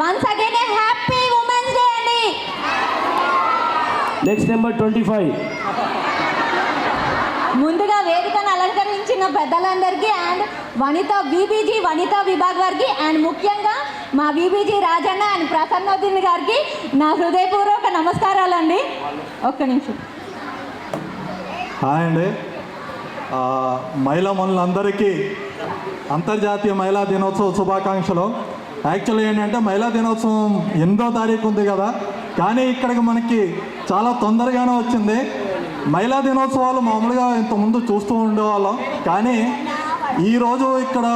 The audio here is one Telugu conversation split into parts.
Once again a happy women's day అండి. Next number 25. ముందుగా వేదికను అలంకరించిన పెద్దలందరికీ అండ్ వనితా విభాగ్ వారికి అండ్ ముఖ్యంగా మా బీబీజీ రాజన్న అండ్ ప్రసన్నోద్దీన్ గారికి నా హృదయపూర్వక నమస్కారాలండి. ఒక్క నిమిషం. హాయ్ అండి. మహిళా మనులందరికీ అంతర్జాతీయ మహిళా దినోత్సవ శుభాకాంక్షలు. యాక్చువల్లీ ఏంటంటే మహిళా దినోత్సవం 8వ తారీఖు ఉంది కదా, కానీ ఇక్కడికి మనకి చాలా తొందరగానే వచ్చింది. మహిళా దినోత్సవాలు మామూలుగా ఇంతకుముందు చూస్తూ ఉండేవాళ్ళం, కానీ ఈరోజు ఇక్కడ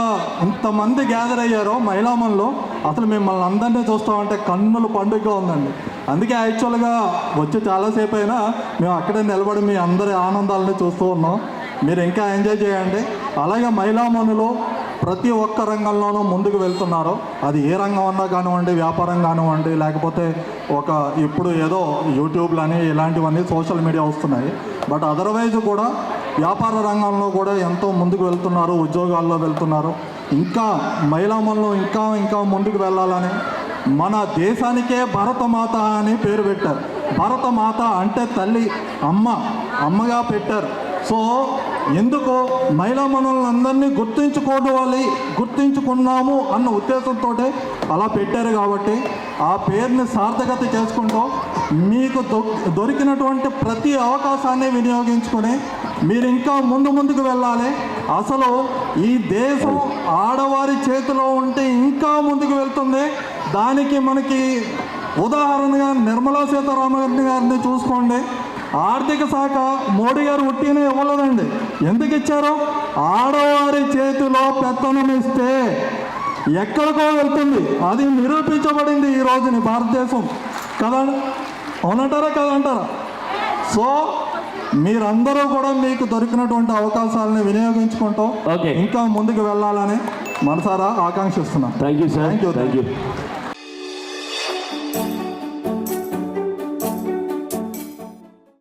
ఇంతమంది గ్యాదర్ అయ్యారో మహిళా మనులు, అసలు మిమ్మల్ని అందరినీ చూస్తామంటే కన్నుల పండుగగా ఉందండి. అందుకే యాక్చువల్గా వచ్చి చాలాసేపు అయినా మేము అక్కడే నిలబడి మీ అందరి ఆనందాలని చూస్తూ ఉన్నాం. మీరు ఇంకా ఎంజాయ్ చేయండి. అలాగే మహిళా మనులు ప్రతి ఒక్క రంగంలోనూ ముందుకు వెళ్తున్నారు. అది ఏ రంగం అన్నా కానివ్వండి, వ్యాపారం కానివ్వండి, లేకపోతే ఇప్పుడు ఏదో యూట్యూబ్లని ఇలాంటివన్నీ సోషల్ మీడియా వస్తున్నాయి. బట్ అదర్వైజ్ కూడా వ్యాపార రంగంలో కూడా ఎంతో ముందుకు వెళ్తున్నారు, ఉద్యోగాల్లో వెళ్తున్నారు. ఇంకా మహిళా మనులు ఇంకా ముందుకు వెళ్ళాలని మన దేశానికే భరతమాత అని పేరు పెట్టారు. భరతమాత అంటే తల్లి, అమ్మగా పెట్టారు. సో ఎందుకు మహిళా మనులందరినీ గుర్తించుకున్నాము అన్న ఉద్దేశంతో అలా పెట్టారు. కాబట్టి ఆ పేరుని సార్థకత చేసుకుంటూ మీకు దొరికినటువంటి ప్రతి అవకాశాన్ని వినియోగించుకొని మీరు ఇంకా ముందుకు వెళ్ళాలి. అసలు ఈ దేశం ఆడవారి చేతిలో ఉంటే ఇంకా ముందుకు వెళ్తుంది. దానికి మనకి ఉదాహరణగా నిర్మలా సీతారామన్ గారిని చూసుకోండి. ఆర్థిక శాఖ మోడీ గారు ఉట్టినే ఇవ్వలేదండి. ఎందుకు ఇచ్చారు? ఆడవారి చేతిలో పెత్తనం ఇస్తే ఎక్కడికో వెళ్తుంది. అది నిరూపించబడింది ఈ రోజుని భారతదేశం. కదా, అవునంటారా కదంటారా? సో మీరందరూ కూడా మీకు దొరికినటువంటి అవకాశాలను వినియోగించుకుంటూ ఇంకా ముందుకు వెళ్ళాలని మనసారా ఆకాంక్షిస్తున్నాం. Thank you sir. Thank you.